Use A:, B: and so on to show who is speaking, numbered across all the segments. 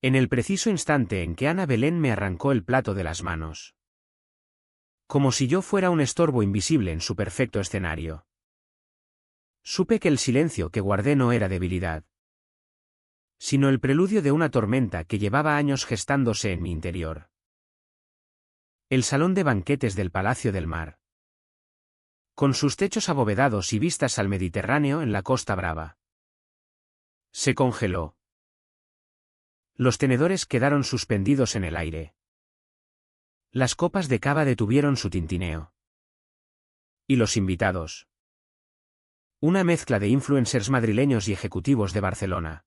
A: En el preciso instante en que Ana Belén me arrancó el plato de las manos. Como si yo fuera un estorbo invisible en su perfecto escenario. Supe que el silencio que guardé no era debilidad, sino el preludio de una tormenta que llevaba años gestándose en mi interior. El salón de banquetes del Palacio del Mar, con sus techos abovedados y vistas al Mediterráneo en la Costa Brava, se congeló. Los tenedores quedaron suspendidos en el aire. Las copas de cava detuvieron su tintineo. Y los invitados. Una mezcla de influencers madrileños y ejecutivos de Barcelona.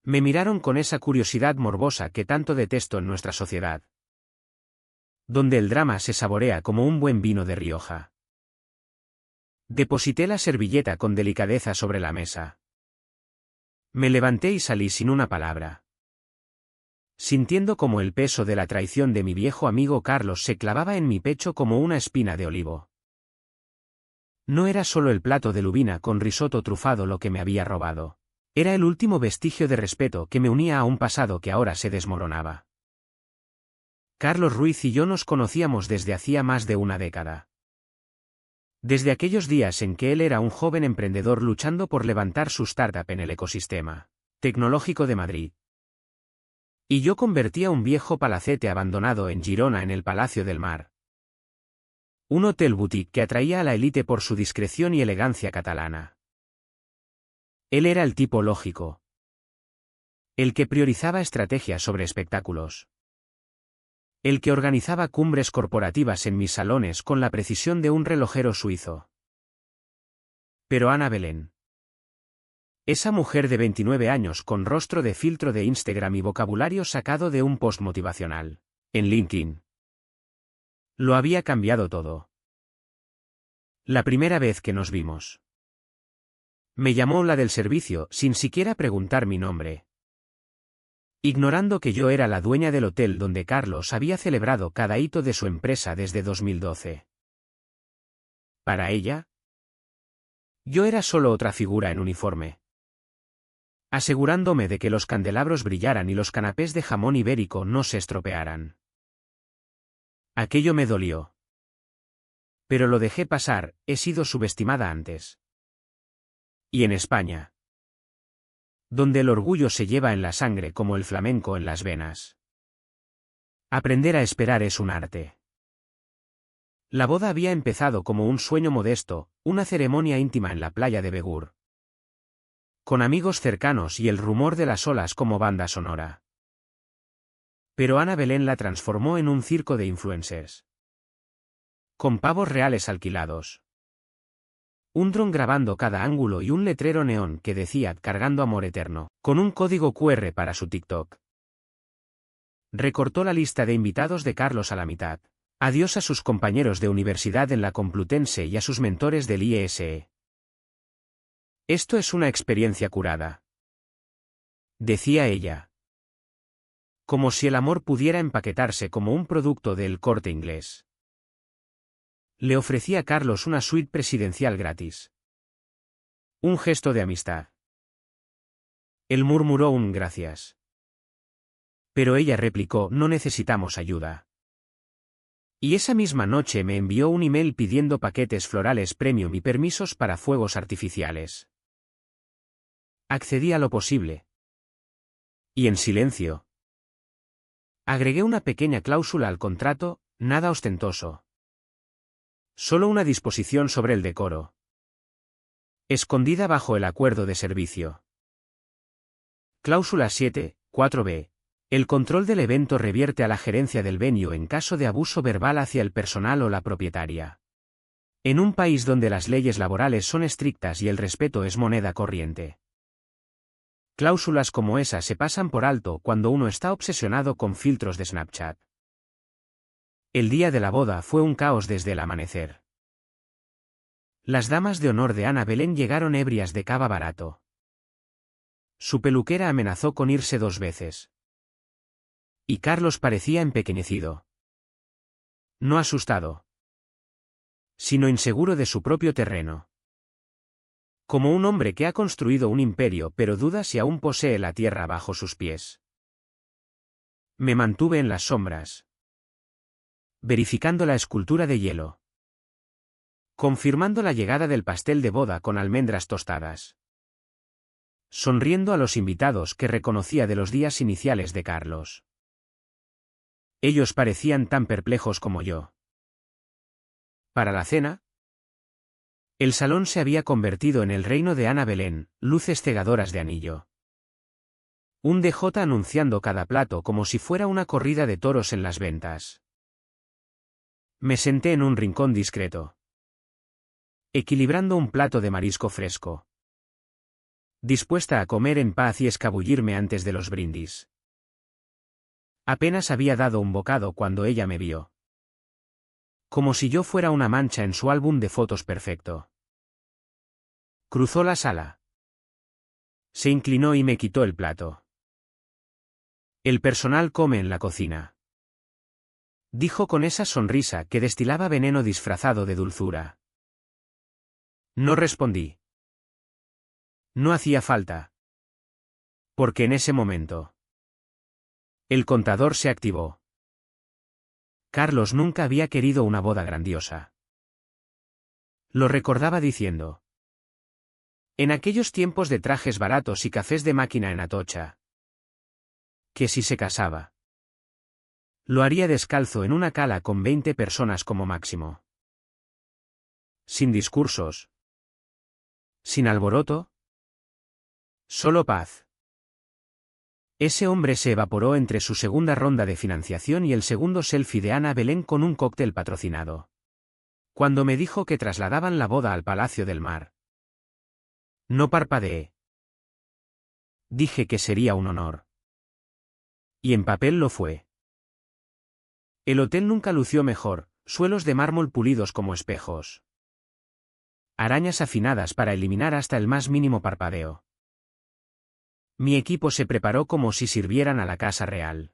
A: Me miraron con esa curiosidad morbosa que tanto detesto en nuestra sociedad, donde el drama se saborea como un buen vino de Rioja. Deposité la servilleta con delicadeza sobre la mesa. Me levanté y salí sin una palabra, sintiendo como el peso de la traición de mi viejo amigo Carlos se clavaba en mi pecho como una espina de olivo. No era solo el plato de lubina con risotto trufado lo que me había robado. Era el último vestigio de respeto que me unía a un pasado que ahora se desmoronaba. Carlos Ruiz y yo nos conocíamos desde hacía más de una década. Desde aquellos días en que él era un joven emprendedor luchando por levantar su startup en el ecosistema tecnológico de Madrid. Y yo convertía un viejo palacete abandonado en Girona en el Palacio del Mar. Un hotel boutique que atraía a la élite por su discreción y elegancia catalana. Él era el tipo lógico, el que priorizaba estrategias sobre espectáculos. El que organizaba cumbres corporativas en mis salones con la precisión de un relojero suizo. Pero Ana Belén. Esa mujer de 29 años con rostro de filtro de Instagram y vocabulario sacado de un post motivacional, en LinkedIn. Lo había cambiado todo. La primera vez que nos vimos. Me llamó la del servicio sin siquiera preguntar mi nombre, ignorando que yo era la dueña del hotel donde Carlos había celebrado cada hito de su empresa desde 2012. Para ella, yo era solo otra figura en uniforme, asegurándome de que los candelabros brillaran y los canapés de jamón ibérico no se estropearan. Aquello me dolió. Pero lo dejé pasar, he sido subestimada antes. Y en España, donde el orgullo se lleva en la sangre como el flamenco en las venas. Aprender a esperar es un arte. La boda había empezado como un sueño modesto, una ceremonia íntima en la playa de Begur, con amigos cercanos y el rumor de las olas como banda sonora. Pero Ana Belén la transformó en un circo de influencers, con pavos reales alquilados, un dron grabando cada ángulo y un letrero neón que decía cargando amor eterno, con un código QR para su TikTok. Recortó la lista de invitados de Carlos a la mitad. Adiós a sus compañeros de universidad en la Complutense y a sus mentores del IESE. Esto es una experiencia curada, decía ella. Como si el amor pudiera empaquetarse como un producto del Corte Inglés. Le ofrecía a Carlos una suite presidencial gratis. Un gesto de amistad. Él murmuró un gracias. Pero ella replicó: no necesitamos ayuda. Y esa misma noche me envió un email pidiendo paquetes florales premium y permisos para fuegos artificiales. Accedí a lo posible. Y en silencio. Agregué una pequeña cláusula al contrato, nada ostentoso. Solo una disposición sobre el decoro, escondida bajo el acuerdo de servicio. Cláusula 7.4b. El control del evento revierte a la gerencia del venue en caso de abuso verbal hacia el personal o la propietaria. En un país donde las leyes laborales son estrictas y el respeto es moneda corriente. Cláusulas como esa se pasan por alto cuando uno está obsesionado con filtros de Snapchat. El día de la boda fue un caos desde el amanecer. Las damas de honor de Ana Belén llegaron ebrias de cava barato. Su peluquera amenazó con irse 2 veces. Y Carlos parecía empequeñecido. No asustado, sino inseguro de su propio terreno. Como un hombre que ha construido un imperio pero duda si aún posee la tierra bajo sus pies. Me mantuve en las sombras, verificando la escultura de hielo, confirmando la llegada del pastel de boda con almendras tostadas, sonriendo a los invitados que reconocía de los días iniciales de Carlos. Ellos parecían tan perplejos como yo. Para la cena, el salón se había convertido en el reino de Ana Belén, luces cegadoras de anillo. Un DJ anunciando cada plato como si fuera una corrida de toros en las ventas. Me senté en un rincón discreto, equilibrando un plato de marisco fresco, dispuesta a comer en paz y escabullirme antes de los brindis. Apenas había dado un bocado cuando ella me vio. Como si yo fuera una mancha en su álbum de fotos perfecto. Cruzó la sala. Se inclinó y me quitó el plato. El personal come en la cocina, dijo con esa sonrisa que destilaba veneno disfrazado de dulzura. No respondí. No hacía falta. Porque en ese momento, el contador se activó. Carlos nunca había querido una boda grandiosa. Lo recordaba diciendo. En aquellos tiempos de trajes baratos y cafés de máquina en Atocha, que si se casaba, lo haría descalzo en una cala con 20 personas como máximo. Sin discursos. Sin alboroto. Solo paz. Ese hombre se evaporó entre su segunda ronda de financiación y el segundo selfie de Ana Belén con un cóctel patrocinado. Cuando me dijo que trasladaban la boda al Palacio del Mar. No parpadeé. Dije que sería un honor. Y en papel lo fue. El hotel nunca lució mejor, suelos de mármol pulidos como espejos. Arañas afinadas para eliminar hasta el más mínimo parpadeo. Mi equipo se preparó como si sirvieran a la casa real.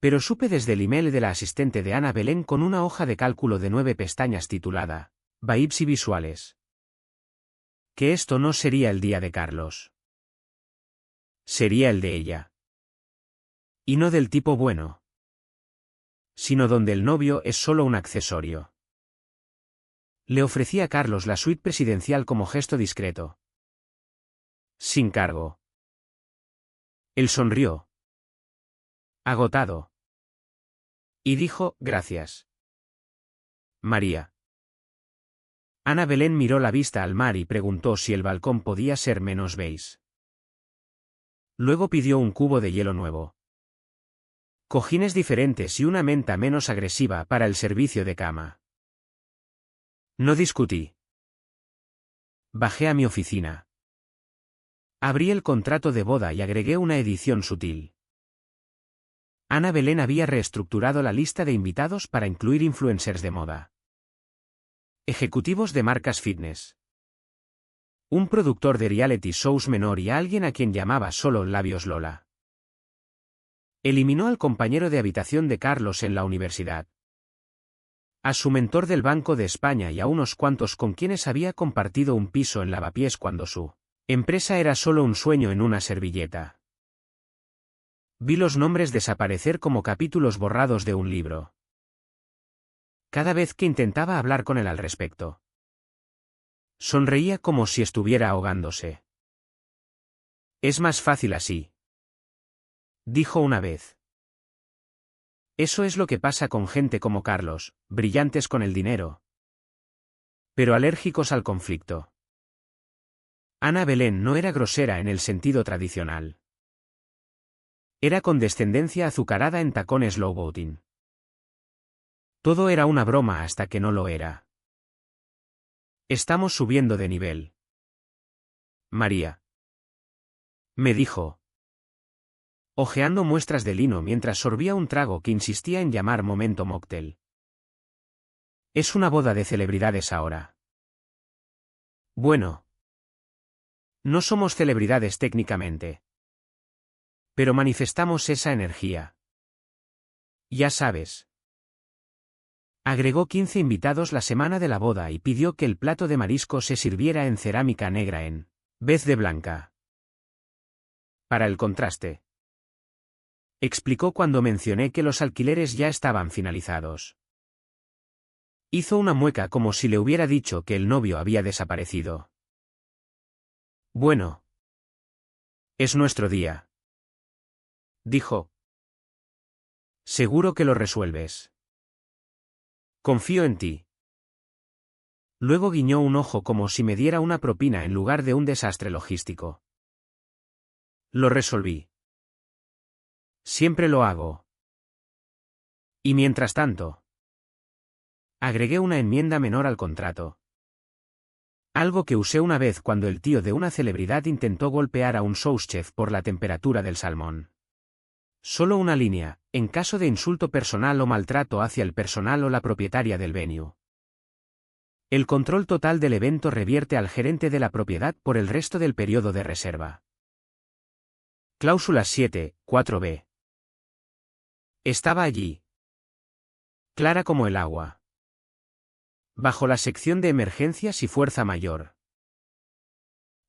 A: Pero supe desde el email de la asistente de Ana Belén con una hoja de cálculo de 9 pestañas titulada Vibes y visuales, que esto no sería el día de Carlos. Sería el de ella. Y no del tipo bueno, sino donde el novio es solo un accesorio. Le ofrecí a Carlos la suite presidencial como gesto discreto. Sin cargo. Él sonrió. Agotado. Y dijo, gracias. María. Ana Belén miró la vista al mar y preguntó si el balcón podía ser menos beige. Luego pidió un cubo de hielo nuevo, cojines diferentes y una menta menos agresiva para el servicio de cama. No discutí. Bajé a mi oficina. Abrí el contrato de boda y agregué una edición sutil. Ana Belén había reestructurado la lista de invitados para incluir influencers de moda, ejecutivos de marcas fitness, un productor de reality shows menor y a alguien a quien llamaba solo Labios Lola. Eliminó al compañero de habitación de Carlos en la universidad, a su mentor del Banco de España y a unos cuantos con quienes había compartido un piso en Lavapiés cuando su empresa era solo un sueño en una servilleta. Vi los nombres desaparecer como capítulos borrados de un libro. Cada vez que intentaba hablar con él al respecto, sonreía como si estuviera ahogándose. Es más fácil así, dijo una vez. Eso es lo que pasa con gente como Carlos, brillantes con el dinero, pero alérgicos al conflicto. Ana Belén no era grosera en el sentido tradicional. Era condescendencia azucarada en tacones lowboating. Todo era una broma hasta que no lo era. Estamos subiendo de nivel. María. Me dijo, hojeando muestras de lino mientras sorbía un trago que insistía en llamar momento mocktail. Es una boda de celebridades ahora. Bueno. No somos celebridades técnicamente. Pero manifestamos esa energía. Ya sabes. Agregó 15 invitados la semana de la boda y pidió que el plato de marisco se sirviera en cerámica negra en vez de blanca. Para el contraste. explicó cuando mencioné que los alquileres ya estaban finalizados. Hizo una mueca como si le hubiera dicho que el novio había desaparecido. Bueno. Es nuestro día. Dijo. Seguro que lo resuelves. Confío en ti. Luego guiñó un ojo como si me diera una propina en lugar de un desastre logístico. Lo resolví. Siempre lo hago. Y mientras tanto, agregué una enmienda menor al contrato. Algo que usé una vez cuando el tío de una celebridad intentó golpear a un souschef por la temperatura del salmón. Solo una línea, en caso de insulto personal o maltrato hacia el personal o la propietaria del venue. El control total del evento revierte al gerente de la propiedad por el resto del periodo de reserva. Cláusula 7, 4b. Estaba allí. Clara como el agua. Bajo la sección de emergencias y fuerza mayor.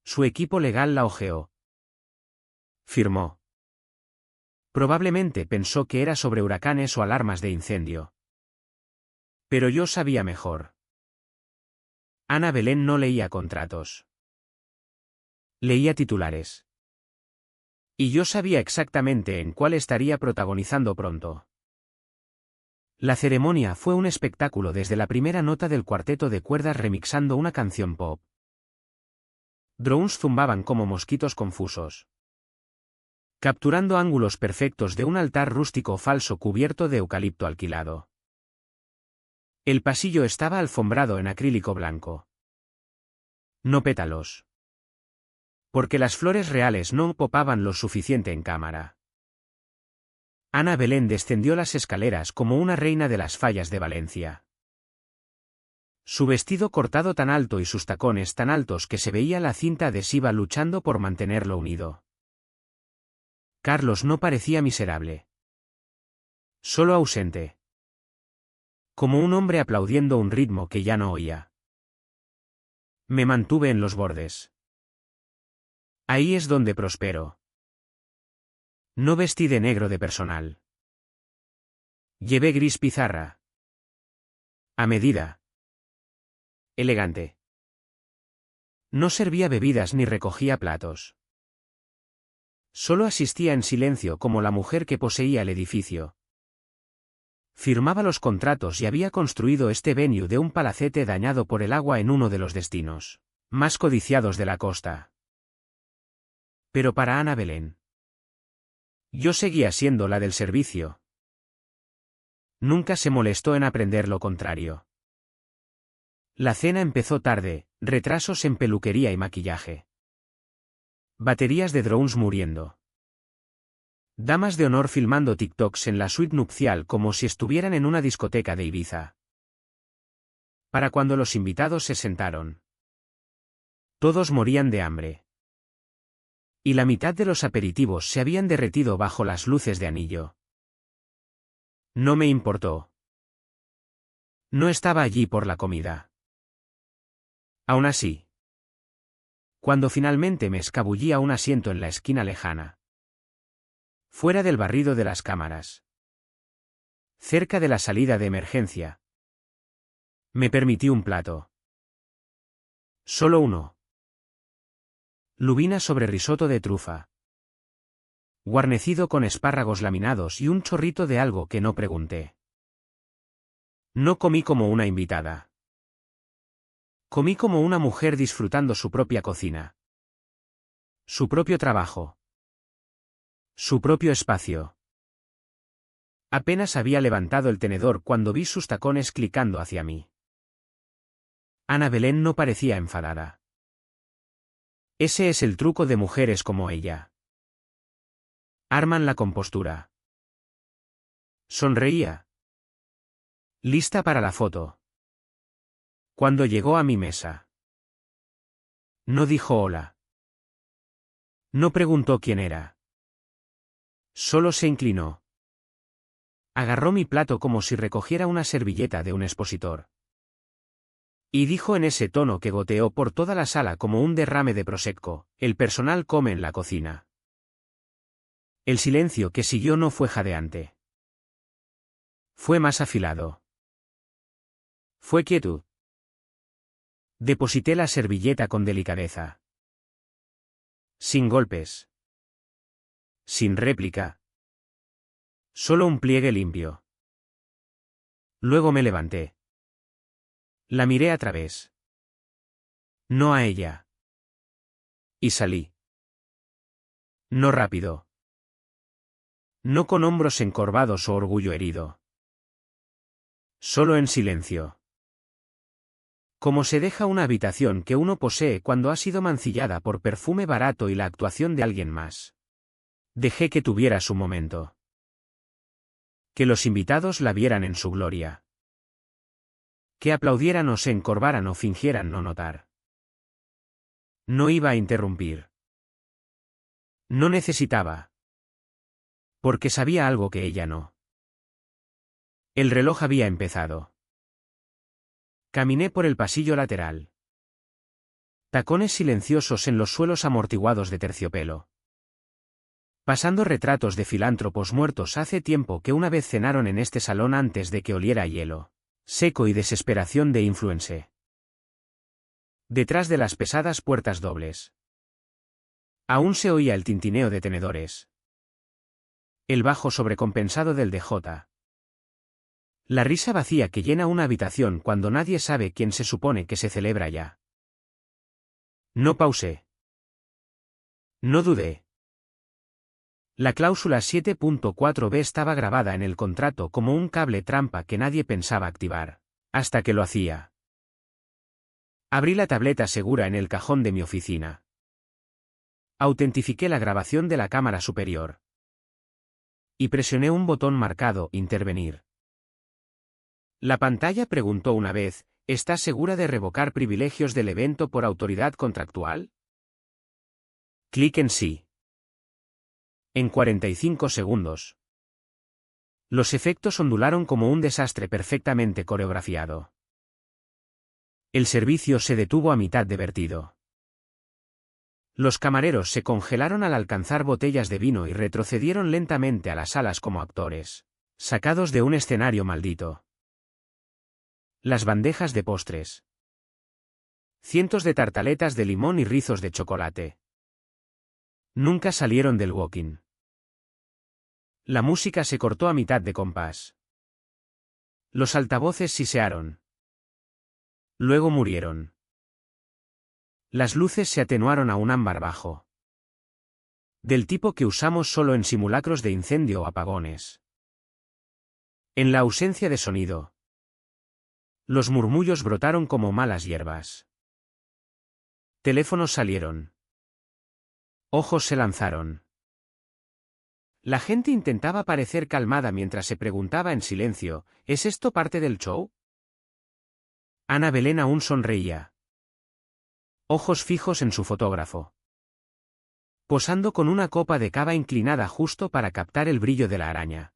A: Su equipo legal la hojeó. Firmó. Probablemente pensó que era sobre huracanes o alarmas de incendio. Pero yo sabía mejor. Ana Belén no leía contratos. Leía titulares. Y yo sabía exactamente en cuál estaría protagonizando pronto. La ceremonia fue un espectáculo desde la primera nota del cuarteto de cuerdas remixando una canción pop. Drones zumbaban como mosquitos confusos, capturando ángulos perfectos de un altar rústico falso cubierto de eucalipto alquilado. El pasillo estaba alfombrado en acrílico blanco. No pétalos. Porque las flores reales no popaban lo suficiente en cámara. Ana Belén descendió las escaleras como una reina de las fallas de Valencia. Su vestido cortado tan alto y sus tacones tan altos que se veía la cinta adhesiva luchando por mantenerlo unido. Carlos no parecía miserable. Solo ausente. Como un hombre aplaudiendo un ritmo que ya no oía. Me mantuve en los bordes. Ahí es donde prospero. No vestí de negro de personal. Llevé gris pizarra. A medida. Elegante. No servía bebidas ni recogía platos. Solo asistía en silencio como la mujer que poseía el edificio. Firmaba los contratos y había construido este venue de un palacete dañado por el agua en uno de los destinos más codiciados de la costa. Pero para Ana Belén, yo seguía siendo la del servicio. Nunca se molestó en aprender lo contrario. La cena empezó tarde, retrasos en peluquería y maquillaje. Baterías de drones muriendo. Damas de honor filmando TikToks en la suite nupcial como si estuvieran en una discoteca de Ibiza. Para cuando los invitados se sentaron, todos morían de hambre. Y la mitad de los aperitivos se habían derretido bajo las luces de anillo. No me importó. No estaba allí por la comida. Aún así, cuando finalmente me escabullí a un asiento en la esquina lejana, fuera del barrido de las cámaras, cerca de la salida de emergencia, me permití un plato. Solo uno. Lubina sobre risotto de trufa, guarnecido con espárragos laminados y un chorrito de algo que no pregunté. No comí como una invitada. Comí como una mujer disfrutando su propia cocina. Su propio trabajo. Su propio espacio. Apenas había levantado el tenedor cuando vi sus tacones clicando hacia mí. Ana Belén no parecía enfadada. Ese es el truco de mujeres como ella. Arman la compostura. Sonreía. Lista para la foto. Cuando llegó a mi mesa, no dijo hola. No preguntó quién era. Solo se inclinó. Agarró mi plato como si recogiera una servilleta de un expositor. Y dijo en ese tono que goteó por toda la sala como un derrame de prosecco: el personal come en la cocina. El silencio que siguió no fue jadeante. Fue más afilado. Fue quietud. Deposité la servilleta con delicadeza. Sin golpes. Sin réplica. Solo un pliegue limpio. Luego me levanté. La miré a través. No a ella. Y salí. No rápido. No con hombros encorvados o orgullo herido. Solo en silencio. Como se deja una habitación que uno posee cuando ha sido mancillada por perfume barato y la actuación de alguien más. Dejé que tuviera su momento. Que los invitados la vieran en su gloria. Que aplaudieran o se encorvaran o fingieran no notar. No iba a interrumpir. No necesitaba. Porque sabía algo que ella no. El reloj había empezado. Caminé por el pasillo lateral. Tacones silenciosos en los suelos amortiguados de terciopelo. Pasando retratos de filántropos muertos hace tiempo que una vez cenaron en este salón antes de que oliera a hielo seco y desesperación de influencer. Detrás de las pesadas puertas dobles. Aún se oía el tintineo de tenedores. El bajo sobrecompensado del DJ. La risa vacía que llena una habitación cuando nadie sabe quién se supone que se celebra ya. No pausé. No dudé. La cláusula 7.4b estaba grabada en el contrato como un cable trampa que nadie pensaba activar, hasta que lo hacía. Abrí la tableta segura en el cajón de mi oficina. Autentifiqué la grabación de la cámara superior. Y presioné un botón marcado Intervenir. La pantalla preguntó una vez, ¿estás segura de revocar privilegios del evento por autoridad contractual? Clic en sí. En 45 segundos. Los efectos ondularon como un desastre perfectamente coreografiado. El servicio se detuvo a mitad de vertido. Los camareros se congelaron al alcanzar botellas de vino y retrocedieron lentamente a las salas como actores, sacados de un escenario maldito. Las bandejas de postres. Cientos de tartaletas de limón y rizos de chocolate. Nunca salieron del walk-in. La música se cortó a mitad de compás. Los altavoces sisearon. Luego murieron. Las luces se atenuaron a un ámbar bajo. Del tipo que usamos solo en simulacros de incendio o apagones. En la ausencia de sonido. Los murmullos brotaron como malas hierbas. Teléfonos salieron. Ojos se lanzaron. La gente intentaba parecer calmada mientras se preguntaba en silencio, ¿es esto parte del show? Ana Belén aún sonreía. Ojos fijos en su fotógrafo. Posando con una copa de cava inclinada justo para captar el brillo de la araña.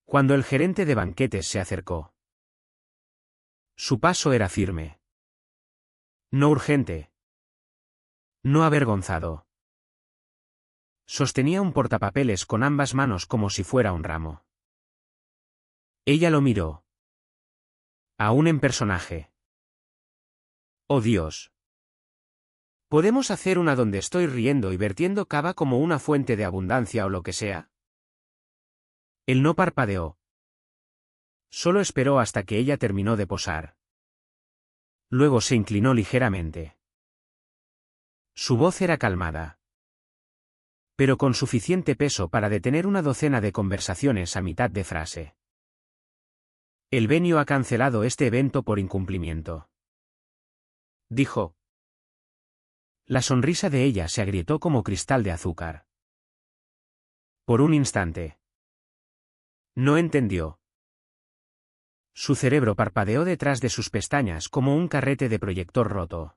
A: Cuando el gerente de banquetes se acercó. Su paso era firme. No urgente. No avergonzado. Sostenía un portapapeles con ambas manos como si fuera un ramo. Ella lo miró. Aún en personaje. Oh Dios. ¿Podemos hacer una donde estoy riendo y vertiendo cava como una fuente de abundancia o lo que sea? Él no parpadeó. Solo esperó hasta que ella terminó de posar. Luego se inclinó ligeramente. Su voz era calmada. Pero con suficiente peso para detener una docena de conversaciones a mitad de frase. El venue ha cancelado este evento por incumplimiento. Dijo. La sonrisa de ella se agrietó como cristal de azúcar. Por un instante. No entendió. Su cerebro parpadeó detrás de sus pestañas como un carrete de proyector roto.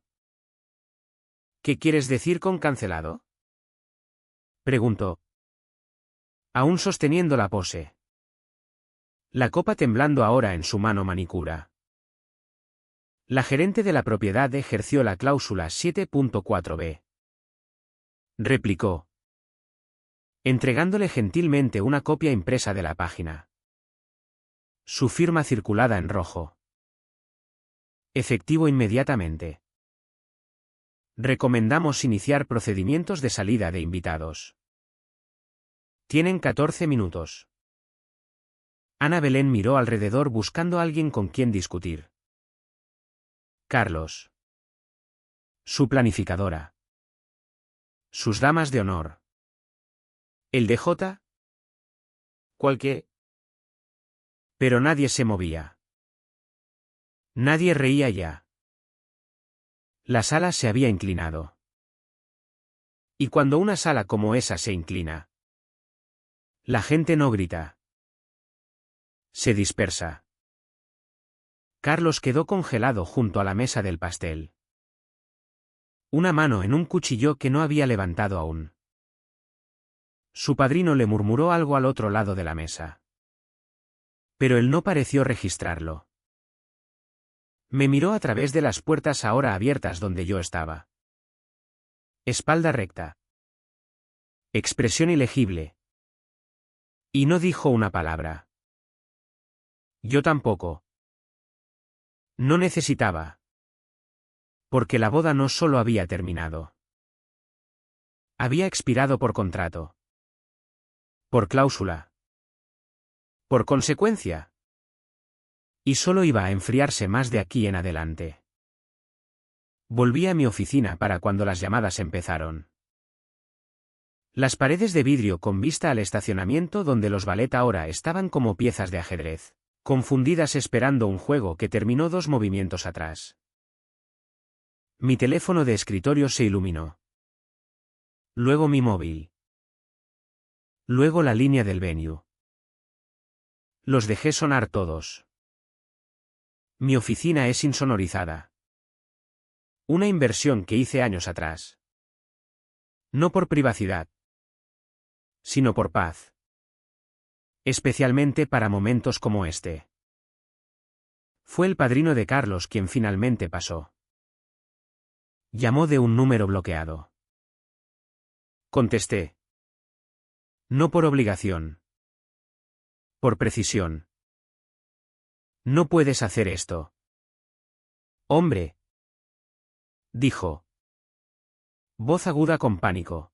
A: ¿Qué quieres decir con cancelado? Preguntó. Aún sosteniendo la pose. La copa temblando ahora en su mano manicura. La gerente de la propiedad ejerció la cláusula 7.4b. Replicó. entregándole gentilmente una copia impresa de la página. Su firma circulada en rojo. Efectivo inmediatamente. Recomendamos iniciar procedimientos de salida de invitados. Tienen 14 minutos. Ana Belén miró alrededor buscando a alguien con quien discutir. Carlos. Su planificadora. Sus damas de honor. ¿El DJ? Cualquier. Pero nadie se movía. Nadie reía ya. La sala se había inclinado. Y cuando una sala como esa se inclina, la gente no grita. Se dispersa. Carlos quedó congelado junto a la mesa del pastel. Una mano en un cuchillo que no había levantado aún. Su padrino le murmuró algo al otro lado de la mesa. Pero él no pareció registrarlo. Me miró a través de las puertas ahora abiertas donde yo estaba. Espalda recta. Expresión ilegible. Y no dijo una palabra. Yo tampoco. No necesitaba. Porque la boda no solo había terminado. Había expirado por contrato. Por cláusula. Por consecuencia. Y solo iba a enfriarse más de aquí en adelante. Volví a mi oficina para cuando las llamadas empezaron. Las paredes de vidrio con vista al estacionamiento donde los ballet ahora estaban como piezas de ajedrez, confundidas esperando un juego que terminó 2 movimientos atrás. Mi teléfono de escritorio se iluminó. Luego mi móvil. Luego la línea del venue. Los dejé sonar todos. Mi oficina es insonorizada. Una inversión que hice años atrás. No por privacidad, sino por paz. Especialmente para momentos como este. Fue el padrino de Carlos quien finalmente pasó. Llamó de un número bloqueado. Contesté. No por obligación. Por precisión. No puedes hacer esto. Hombre. Dijo. Voz aguda con pánico.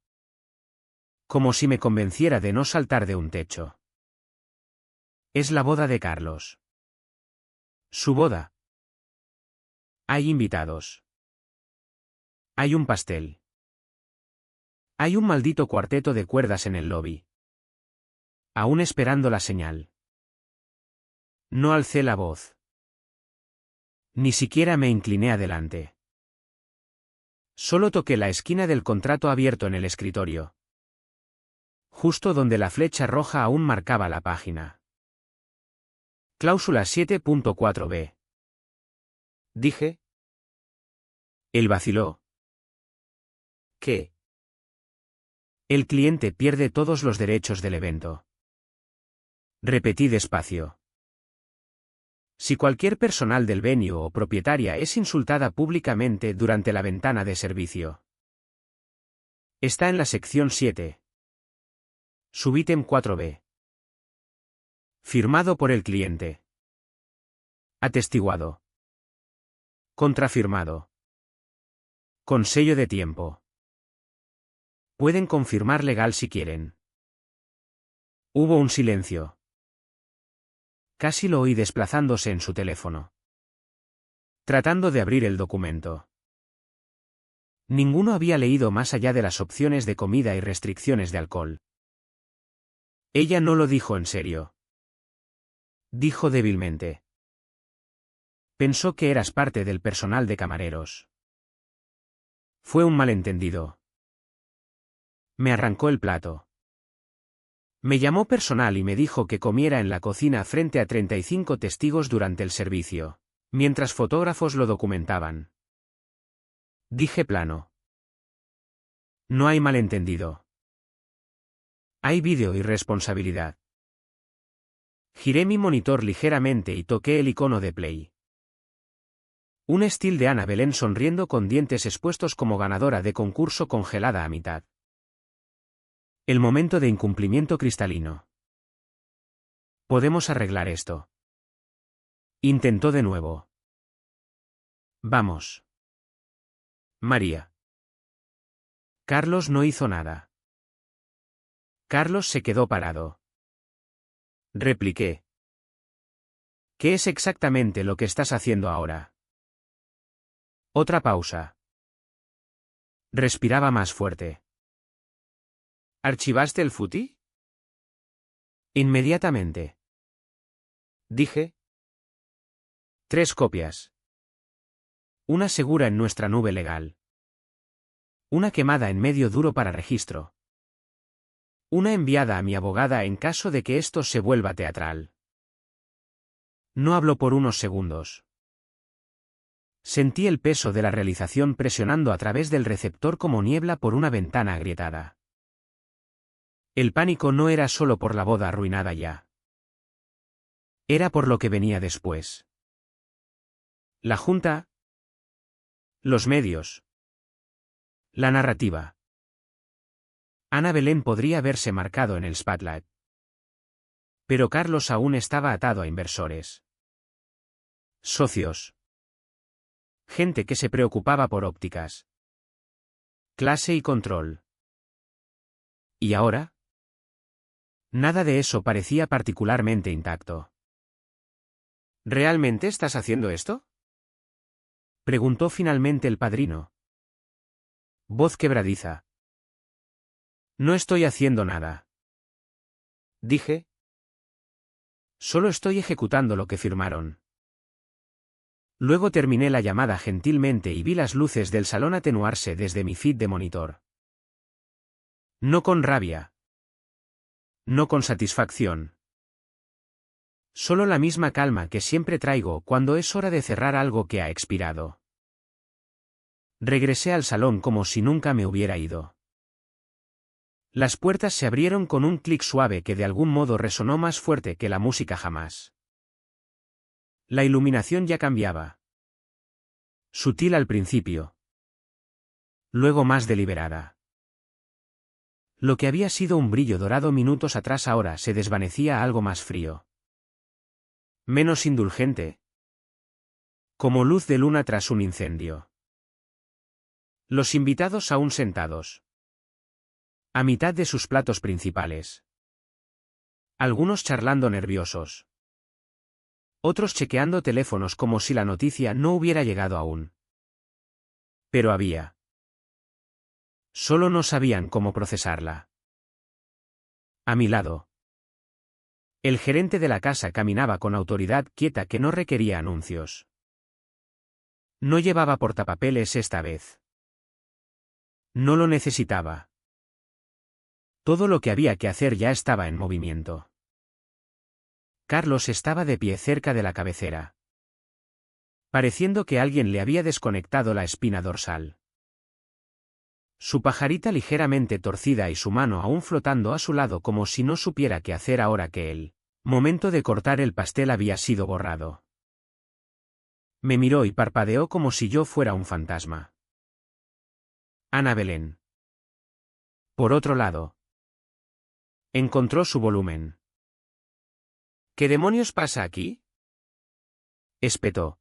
A: Como si me convenciera de no saltar de un techo. Es la boda de Carlos. Su boda. Hay invitados. Hay un pastel. Hay un maldito cuarteto de cuerdas en el lobby. Aún esperando la señal. No alcé la voz. Ni siquiera me incliné adelante. Solo toqué la esquina del contrato abierto en el escritorio. Justo donde la flecha roja aún marcaba la página. Cláusula 7.4b. Dije. Él vaciló. ¿Qué? El cliente pierde todos los derechos del evento. Repetí despacio. Si cualquier personal del venue o propietaria es insultada públicamente durante la ventana de servicio. Está en la sección 7. Subítem 4b. Firmado por el cliente. Atestiguado. Contrafirmado. Con sello de tiempo. Pueden confirmar legal si quieren. Hubo un silencio. Casi lo oí desplazándose en su teléfono. Tratando de abrir el documento. Ninguno había leído más allá de las opciones de comida y restricciones de alcohol. Ella no lo dijo en serio. Dijo débilmente. Pensó que eras parte del personal de camareros. Fue un malentendido. Me arrancó el plato. Me llamó personal y me dijo que comiera en la cocina frente a 35 testigos durante el servicio, mientras fotógrafos lo documentaban. Dije plano. No hay malentendido. Hay vídeo y responsabilidad. Giré mi monitor ligeramente y toqué el icono de play. Un still de Ana Belén sonriendo con dientes expuestos como ganadora de concurso congelada a mitad. El momento de incumplimiento cristalino. Podemos arreglar esto. Intentó de nuevo. Vamos. María. Carlos no hizo nada. Carlos se quedó parado. Repliqué. ¿Qué es exactamente lo que estás haciendo ahora? Otra pausa. Respiraba más fuerte. ¿Archivaste el footy? Inmediatamente. Dije. 3 copias. Una segura en nuestra nube legal. Una quemada en medio duro para registro. Una enviada a mi abogada en caso de que esto se vuelva teatral. No habló por unos segundos. Sentí el peso de la realización presionando a través del receptor como niebla por una ventana agrietada. El pánico no era solo por la boda arruinada ya. Era por lo que venía después. La junta. Los medios. La narrativa. Ana Belén podría haberse marcado en el spotlight. Pero Carlos aún estaba atado a inversores. Socios. Gente que se preocupaba por ópticas. Clase y control. ¿Y ahora? Nada de eso parecía particularmente intacto. ¿Realmente estás haciendo esto? Preguntó finalmente el padrino. Voz quebradiza. No estoy haciendo nada. Dije. Solo estoy ejecutando lo que firmaron. Luego terminé la llamada gentilmente y vi las luces del salón atenuarse desde mi feed de monitor. No con rabia. No con satisfacción. Solo la misma calma que siempre traigo cuando es hora de cerrar algo que ha expirado. Regresé al salón como si nunca me hubiera ido. Las puertas se abrieron con un clic suave que de algún modo resonó más fuerte que la música jamás. La iluminación ya cambiaba. Sutil al principio. Luego más deliberada. Lo que había sido un brillo dorado minutos atrás ahora se desvanecía a algo más frío. Menos indulgente. Como luz de luna tras un incendio. Los invitados aún sentados. A mitad de sus platos principales. Algunos charlando nerviosos. Otros chequeando teléfonos como si la noticia no hubiera llegado aún. Pero había. Solo no sabían cómo procesarla. A mi lado. El gerente de la casa caminaba con autoridad quieta que no requería anuncios. No llevaba portapapeles esta vez. No lo necesitaba. Todo lo que había que hacer ya estaba en movimiento. Carlos estaba de pie cerca de la cabecera. Pareciendo que alguien le había desconectado la espina dorsal. Su pajarita ligeramente torcida y su mano aún flotando a su lado como si no supiera qué hacer ahora que el momento de cortar el pastel había sido borrado. Me miró y parpadeó como si yo fuera un fantasma. Ana Belén. Por otro lado. Encontró su volumen. ¿Qué demonios pasa aquí? Espetó.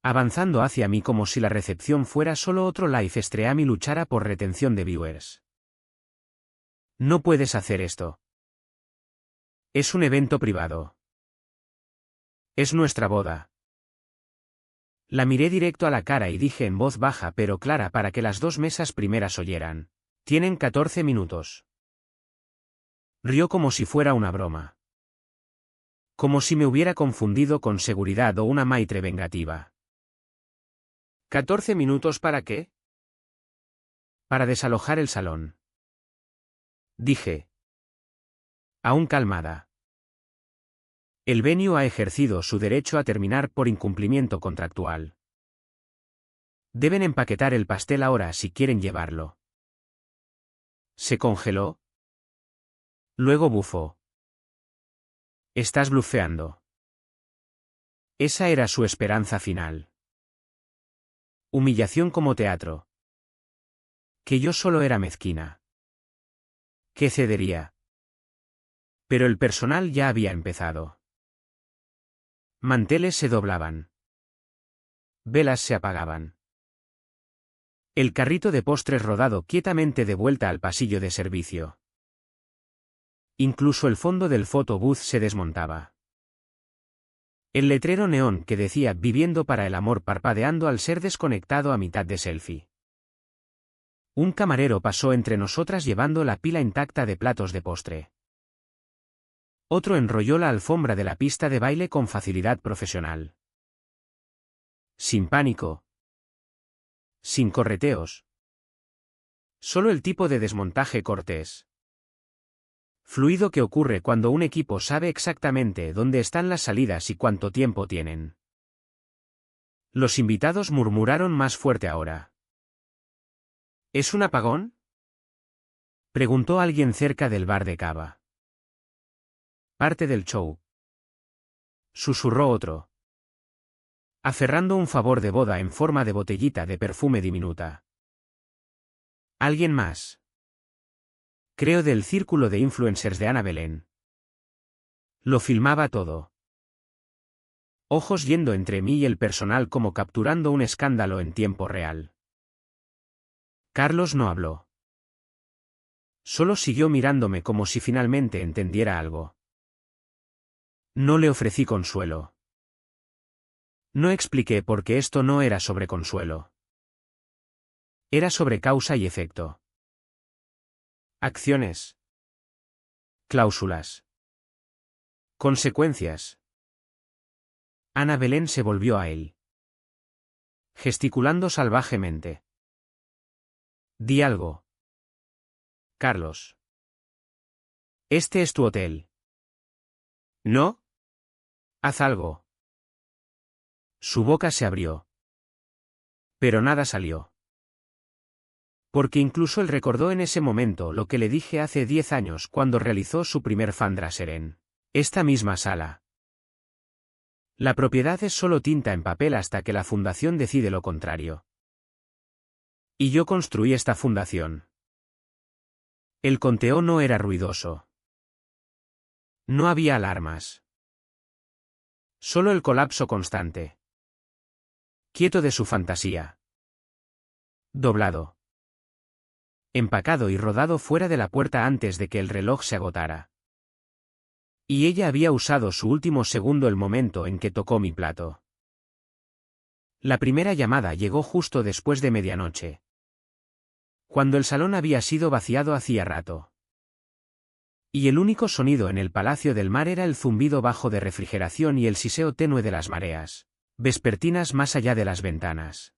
A: Avanzando hacia mí como si la recepción fuera solo otro live stream y luchara por retención de viewers. No puedes hacer esto. Es un evento privado. Es nuestra boda. La miré directo a la cara y dije en voz baja pero clara para que las 2 mesas primeras oyeran. Tienen 14 minutos. Rió como si fuera una broma. Como si me hubiera confundido con seguridad o una maitre vengativa. ¿14 minutos para qué? Para desalojar el salón. Dije. Aún calmada. El venue ha ejercido su derecho a terminar por incumplimiento contractual. Deben empaquetar el pastel ahora si quieren llevarlo. Se congeló. Luego bufó. Estás blufeando. Esa era su esperanza final. Humillación como teatro. Que yo solo era mezquina. ¿Qué cedería? Pero el personal ya había empezado. Manteles se doblaban. Velas se apagaban. El carrito de postres rodado quietamente de vuelta al pasillo de servicio. Incluso el fondo del photobooth se desmontaba. El letrero neón que decía «Viviendo para el amor» parpadeando al ser desconectado a mitad de selfie. Un camarero pasó entre nosotras llevando la pila intacta de platos de postre. Otro enrolló la alfombra de la pista de baile con facilidad profesional. Sin pánico. Sin correteos. Solo el tipo de desmontaje cortés. Fluido que ocurre cuando un equipo sabe exactamente dónde están las salidas y cuánto tiempo tienen. Los invitados murmuraron más fuerte ahora. ¿Es un apagón?, preguntó alguien cerca del bar de cava. Parte del show, susurró otro, aferrando un favor de boda en forma de botellita de perfume diminuta. ¿Alguien más? Creo del círculo de influencers de Ana Belén. Lo filmaba todo. Ojos yendo entre mí y el personal como capturando un escándalo en tiempo real. Carlos no habló. Solo siguió mirándome como si finalmente entendiera algo. No le ofrecí consuelo. No expliqué por qué esto no era sobre consuelo. Era sobre causa y efecto. Acciones. Cláusulas. Consecuencias. Ana Belén se volvió a él, gesticulando salvajemente. Di algo. Carlos. Este es tu hotel. ¿No? Haz algo. Su boca se abrió. Pero nada salió. Porque incluso él recordó en ese momento lo que le dije hace 10 años cuando realizó su primer fundraiser en esta misma sala. La propiedad es solo tinta en papel hasta que la fundación decide lo contrario. Y yo construí esta fundación. El conteo no era ruidoso. No había alarmas. Solo el colapso constante. Quieto de su fantasía. Doblado. Empacado y rodado fuera de la puerta antes de que el reloj se agotara. Y ella había usado su último segundo el momento en que tocó mi plato. La primera llamada llegó justo después de medianoche. Cuando el salón había sido vaciado hacía rato. Y el único sonido en el Palacio del Mar era el zumbido bajo de refrigeración y el siseo tenue de las mareas vespertinas más allá de las ventanas.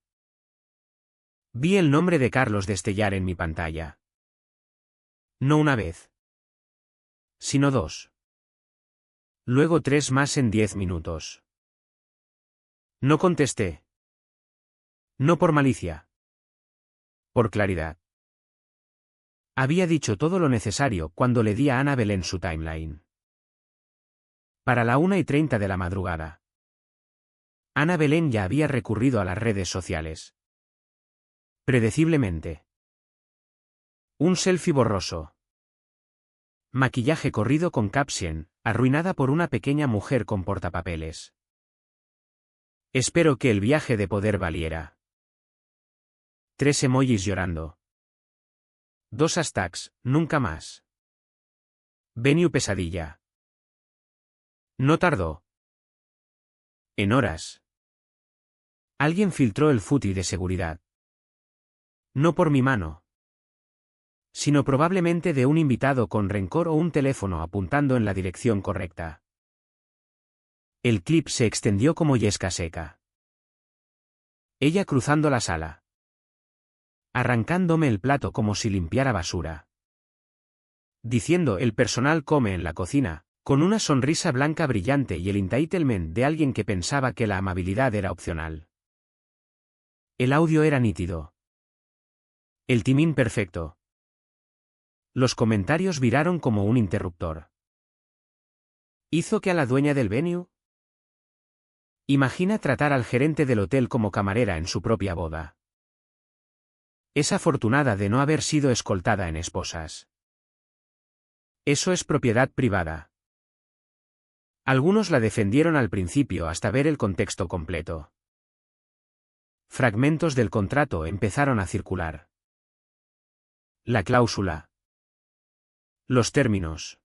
A: Vi el nombre de Carlos destellar en mi pantalla. No una vez, sino 2. Luego 3 más en 10 minutos. No contesté. No por malicia. Por claridad. Había dicho todo lo necesario cuando le di a Ana Belén su timeline. Para la 1:30 de la madrugada. Ana Belén ya había recurrido a las redes sociales. Predeciblemente. Un selfie borroso. Maquillaje corrido con caption, arruinada por una pequeña mujer con portapapeles. Espero que el viaje de poder valiera. 3 emojis llorando. 2 hashtags, nunca más. Venue pesadilla. No tardó. En horas. Alguien filtró el footage de seguridad. No por mi mano. Sino probablemente de un invitado con rencor o un teléfono apuntando en la dirección correcta. El clip se extendió como yesca seca. Ella cruzando la sala. Arrancándome el plato como si limpiara basura. Diciendo el personal come en la cocina, con una sonrisa blanca brillante y el entitlement de alguien que pensaba que la amabilidad era opcional. El audio era nítido. El timing perfecto. Los comentarios viraron como un interruptor. ¿Hizo que a la dueña del venue? Imagina tratar al gerente del hotel como camarera en su propia boda. Es afortunada de no haber sido escoltada en esposas. Eso es propiedad privada. Algunos la defendieron al principio hasta ver el contexto completo. Fragmentos del contrato empezaron a circular. La cláusula. Los términos.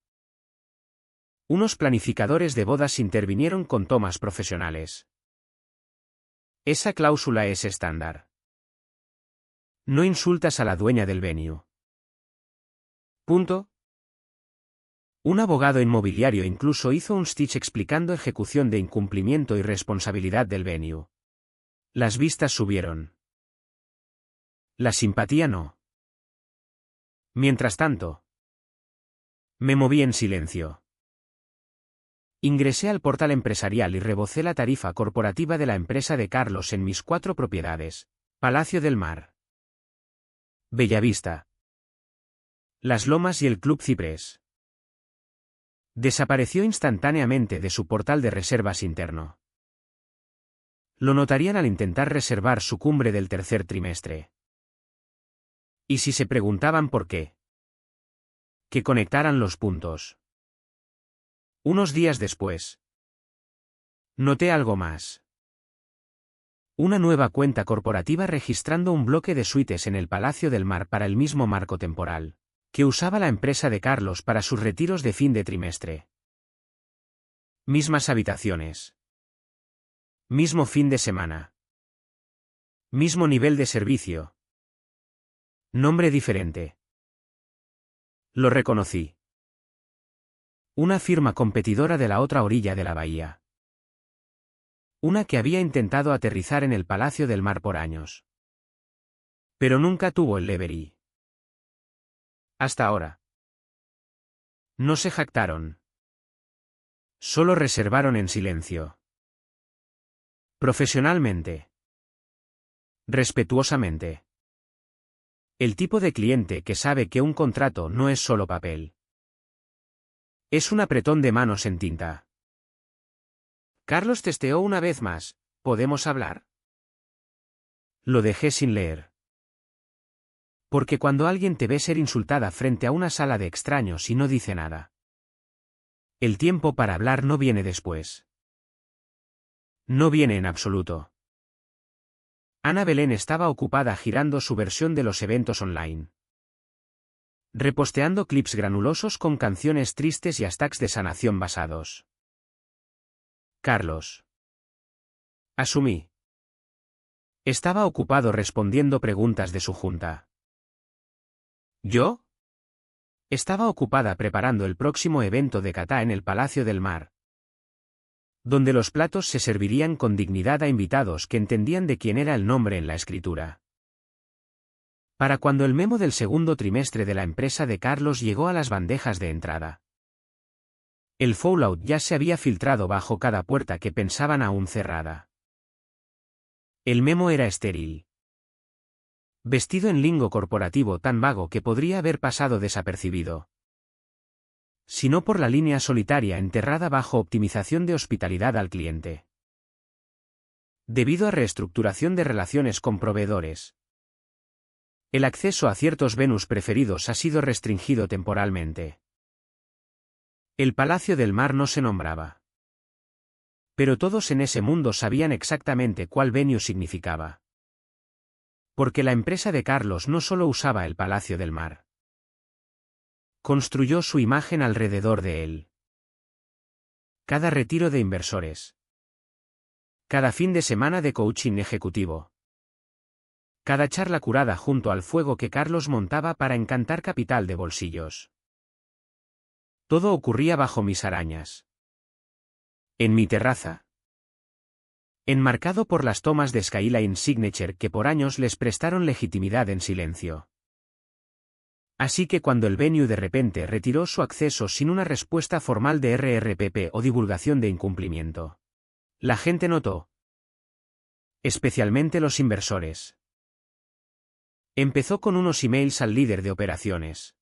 A: Unos planificadores de bodas intervinieron con tomas profesionales. Esa cláusula es estándar. No insultas a la dueña del venue. Punto. Un abogado inmobiliario incluso hizo un speech explicando ejecución de incumplimiento y responsabilidad del venue. Las vistas subieron. La simpatía no. Mientras tanto, me moví en silencio. Ingresé al portal empresarial y rebocé la tarifa corporativa de la empresa de Carlos en mis 4 propiedades: Palacio del Mar, Bellavista, Las Lomas y el Club Ciprés. Desapareció instantáneamente de su portal de reservas interno. Lo notarían al intentar reservar su cumbre del tercer trimestre. Y si se preguntaban por qué, que conectaran los puntos. Unos días después, noté algo más. Una nueva cuenta corporativa registrando un bloque de suites en el Palacio del Mar para el mismo marco temporal que usaba la empresa de Carlos para sus retiros de fin de trimestre. Mismas habitaciones. Mismo fin de semana. Mismo nivel de servicio. Nombre diferente. Lo reconocí. Una firma competidora de la otra orilla de la bahía. Una que había intentado aterrizar en el Palacio del Mar por años. Pero nunca tuvo el livery. Hasta ahora. No se jactaron. Solo reservaron en silencio. Profesionalmente. Respetuosamente. El tipo de cliente que sabe que un contrato no es solo papel. Es un apretón de manos en tinta. Carlos testeó una vez más. ¿Podemos hablar? Lo dejé sin leer. Porque cuando alguien te ve ser insultada frente a una sala de extraños y no dice nada, el tiempo para hablar no viene después. No viene en absoluto. Ana Belén estaba ocupada girando su versión de los eventos online. Reposteando clips granulosos con canciones tristes y hashtags de sanación basados. Carlos. Asumí. Estaba ocupado respondiendo preguntas de su junta. ¿Yo? Estaba ocupada preparando el próximo evento de Catá en el Palacio del Mar, donde los platos se servirían con dignidad a invitados que entendían de quién era el nombre en la escritura. Para cuando el memo del segundo trimestre de la empresa de Carlos llegó a las bandejas de entrada, el fallout ya se había filtrado bajo cada puerta que pensaban aún cerrada. El memo era estéril. Vestido en lingo corporativo tan vago que podría haber pasado desapercibido. Sino por la línea solitaria enterrada bajo optimización de hospitalidad al cliente. Debido a reestructuración de relaciones con proveedores, el acceso a ciertos venues preferidos ha sido restringido temporalmente. El Palacio del Mar no se nombraba. Pero todos en ese mundo sabían exactamente cuál venue significaba. Porque la empresa de Carlos no solo usaba el Palacio del Mar. Construyó su imagen alrededor de él. Cada retiro de inversores. Cada fin de semana de coaching ejecutivo. Cada charla curada junto al fuego que Carlos montaba para encantar capital de bolsillos. Todo ocurría bajo mis arañas. En mi terraza. Enmarcado por las tomas de Skyline Signature que por años les prestaron legitimidad en silencio. Así que cuando el venue de repente retiró su acceso sin una respuesta formal de RRPP o divulgación de incumplimiento, la gente notó. Especialmente los inversores. Empezó con unos emails al líder de operaciones.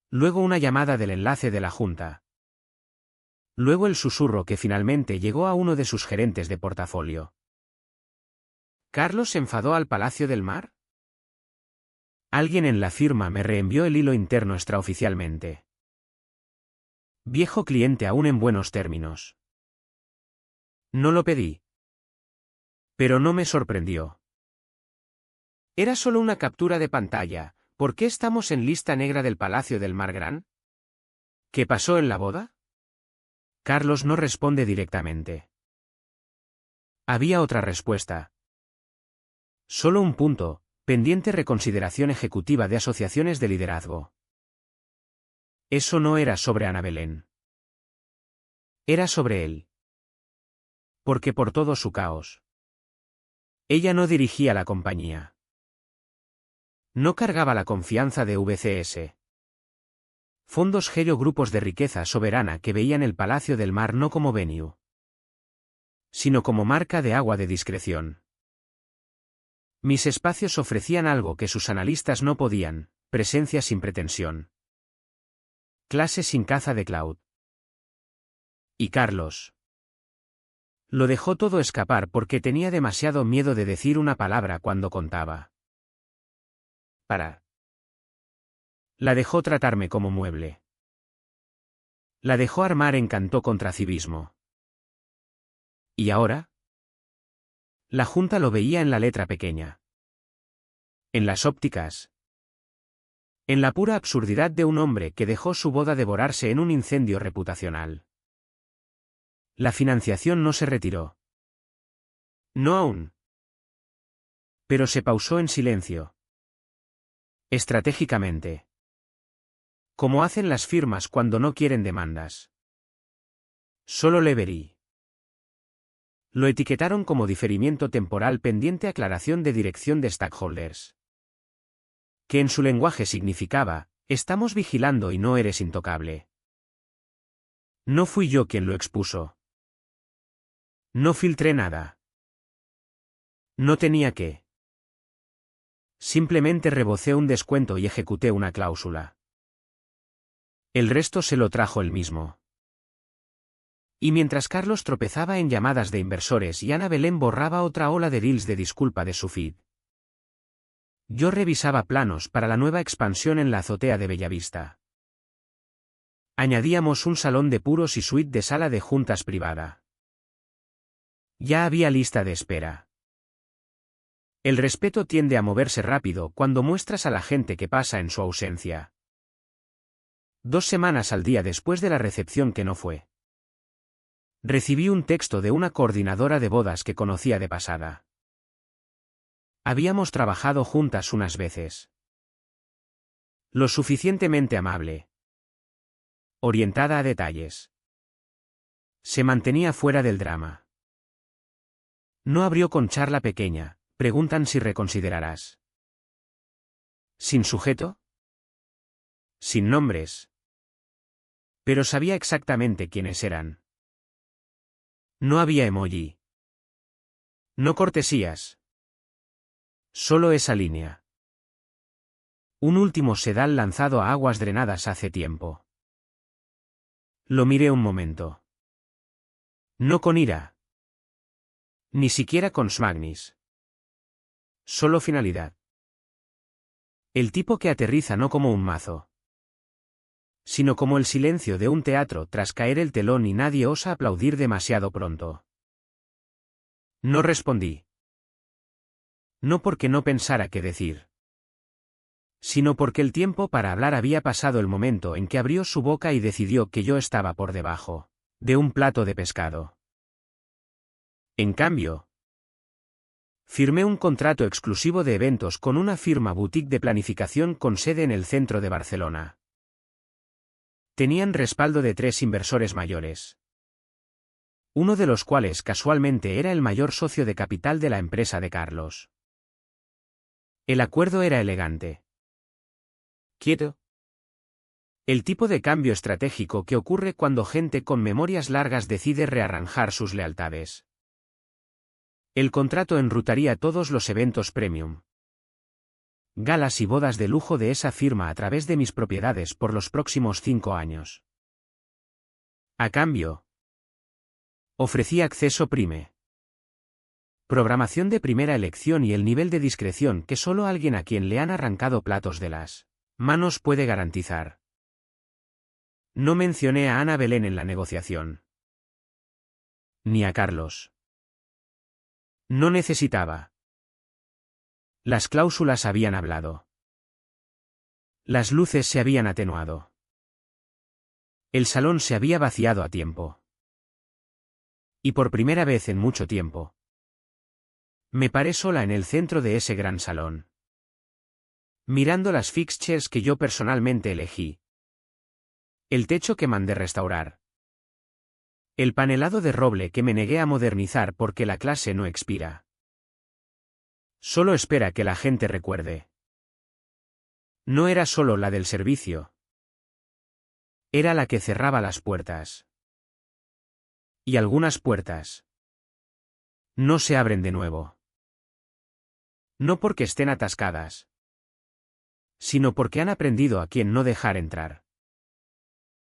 A: Luego una llamada del enlace de la junta. Luego el susurro que finalmente llegó a uno de sus gerentes de portafolio. ¿Carlos se enfadó al Palacio del Mar? Alguien en la firma me reenvió el hilo interno extraoficialmente. Viejo cliente aún en buenos términos. No lo pedí. Pero no me sorprendió. Era solo una captura de pantalla. ¿Por qué estamos en lista negra del Palacio del Margrán? ¿Qué pasó en la boda? Carlos no responde directamente. Había otra respuesta. Solo un punto, pendiente reconsideración ejecutiva de asociaciones de liderazgo. Eso no era sobre Ana Belén. Era sobre él. Porque por todo su caos. Ella no dirigía la compañía. No cargaba la confianza de VCS. Fondos Gello, grupos de riqueza soberana que veían el Palacio del Mar no como venue, sino como marca de agua de discreción. Mis espacios ofrecían algo que sus analistas no podían: presencia sin pretensión. Clase sin caza de cloud. Y Carlos lo dejó todo escapar porque tenía demasiado miedo de decir una palabra cuando contaba. La dejó tratarme como mueble. La dejó armar en cantó contra civismo. ¿Y ahora? La Junta lo veía en la letra pequeña. En las ópticas. En la pura absurdidad de un hombre que dejó su boda devorarse en un incendio reputacional. La financiación no se retiró. No aún. Pero se pausó en silencio. Estratégicamente. Como hacen las firmas cuando no quieren demandas. Solo Levery. Lo etiquetaron como diferimiento temporal pendiente aclaración de dirección de stakeholders. Que en su lenguaje significaba: estamos vigilando y no eres intocable. No fui yo quien lo expuso. No filtré nada. No tenía que. Simplemente rebocé un descuento y ejecuté una cláusula. El resto se lo trajo él mismo. Y mientras Carlos tropezaba en llamadas de inversores y Ana Belén borraba otra ola de deals de disculpa de su feed, yo revisaba planos para la nueva expansión en la azotea de Bellavista. Añadíamos un salón de puros y suite de sala de juntas privada. Ya había lista de espera. El respeto tiende a moverse rápido cuando muestras a la gente que pasa en su ausencia. 2 semanas al día después de la recepción que no fue. Recibí un texto de una coordinadora de bodas que conocía de pasada. Habíamos trabajado juntas unas veces. Lo suficientemente amable. Orientada a detalles. Se mantenía fuera del drama. No abrió con charla pequeña: preguntan si reconsiderarás. ¿Sin sujeto? Sin nombres. Pero sabía exactamente quiénes eran. No había emoji. No cortesías. Solo esa línea. Un último sedal lanzado a aguas drenadas hace tiempo. Lo miré un momento. No con ira. Ni siquiera con smagnis. Solo finalidad. El tipo que aterriza no como un mazo, sino como el silencio de un teatro tras caer el telón y nadie osa aplaudir demasiado pronto. No respondí. No porque no pensara qué decir, sino porque el tiempo para hablar había pasado el momento en que abrió su boca y decidió que yo estaba por debajo de un plato de pescado. En cambio, firmé un contrato exclusivo de eventos con una firma boutique de planificación con sede en el centro de Barcelona. Tenían respaldo de 3 inversores mayores. Uno de los cuales casualmente era el mayor socio de capital de la empresa de Carlos. El acuerdo era elegante. Quieto. El tipo de cambio estratégico que ocurre cuando gente con memorias largas decide rearranjar sus lealtades. El contrato enrutaría todos los eventos premium, galas y bodas de lujo de esa firma a través de mis propiedades por los próximos 5 años. A cambio, ofrecía acceso prime, programación de primera elección y el nivel de discreción que solo alguien a quien le han arrancado platos de las manos puede garantizar. No mencioné a Ana Belén en la negociación. Ni a Carlos. No necesitaba. Las cláusulas habían hablado. Las luces se habían atenuado. El salón se había vaciado a tiempo. Y por primera vez en mucho tiempo. Me paré sola en el centro de ese gran salón. Mirando las fixtures que yo personalmente elegí. El techo que mandé restaurar. El panelado de roble que me negué a modernizar porque la clase no expira. Solo espera que la gente recuerde. No era solo la del servicio. Era la que cerraba las puertas. Y algunas puertas no se abren de nuevo. No porque estén atascadas, sino porque han aprendido a quién no dejar entrar.